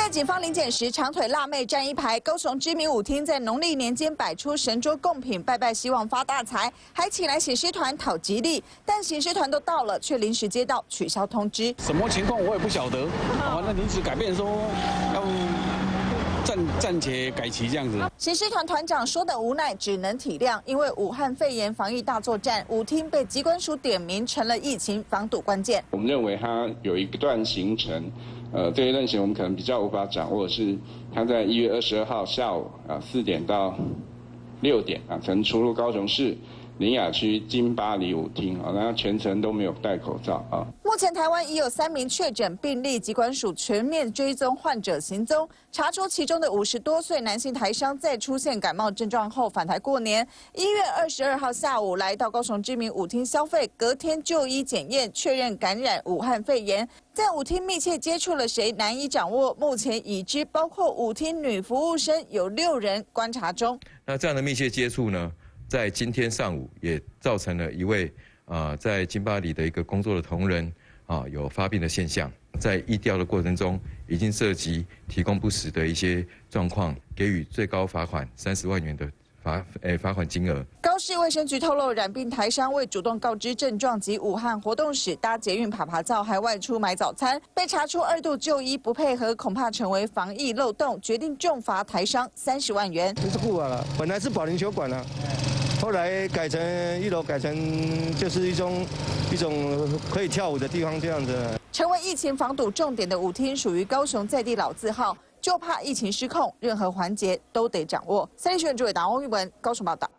在警方临检时，长腿辣妹站一排。高雄知名舞厅在农历年间摆出神桌贡品，拜拜希望发大财，还请来写诗团讨吉利。但写诗团都到了，却临时接到取消通知。什么情况我也不晓得，那临时改变说要暂且改期这样子。写诗团团长说的无奈，只能体谅，因为武汉肺炎防疫大作战，舞厅被疾管署点名成了疫情防堵关键。我们认为它有一段行程。这一段行我们可能比较无法掌握，是他在1月22号下午4点到6点曾出入高雄市苓雅区金巴黎舞厅那全程都没有戴口罩目前台湾已有3名确诊病例，疾管署全面追踪患者行踪，查出其中的50多岁男性台商在出现感冒症状后返台过年。1月22号下午来到高雄知名舞厅消费，隔天就医检验确认感染武汉肺炎。在舞厅密切接触了谁难以掌握，目前已知包括舞厅女服务生有6人观察中。那这样的密切接触呢，在今天上午也造成了一位在金巴黎的一个工作的同仁有发病的现象，在疫调的过程中，已经涉及提供不实的一些状况，给予最高罚款30万元的罚款金额。高市卫生局透露，染病台商未主动告知症状及武汉活动史，搭捷运爬灶，还外出买早餐，被查出2度就医不配合，恐怕成为防疫漏洞，决定重罚台商30万元。这是不好了，本来是保龄球馆啊，后来改成1楼，改成就是一种可以跳舞的地方这样子。成为疫情防堵重点的舞厅，属于高雄在地老字号，就怕疫情失控，任何环节都得掌握。3立新闻主委达翁玉文高雄报道。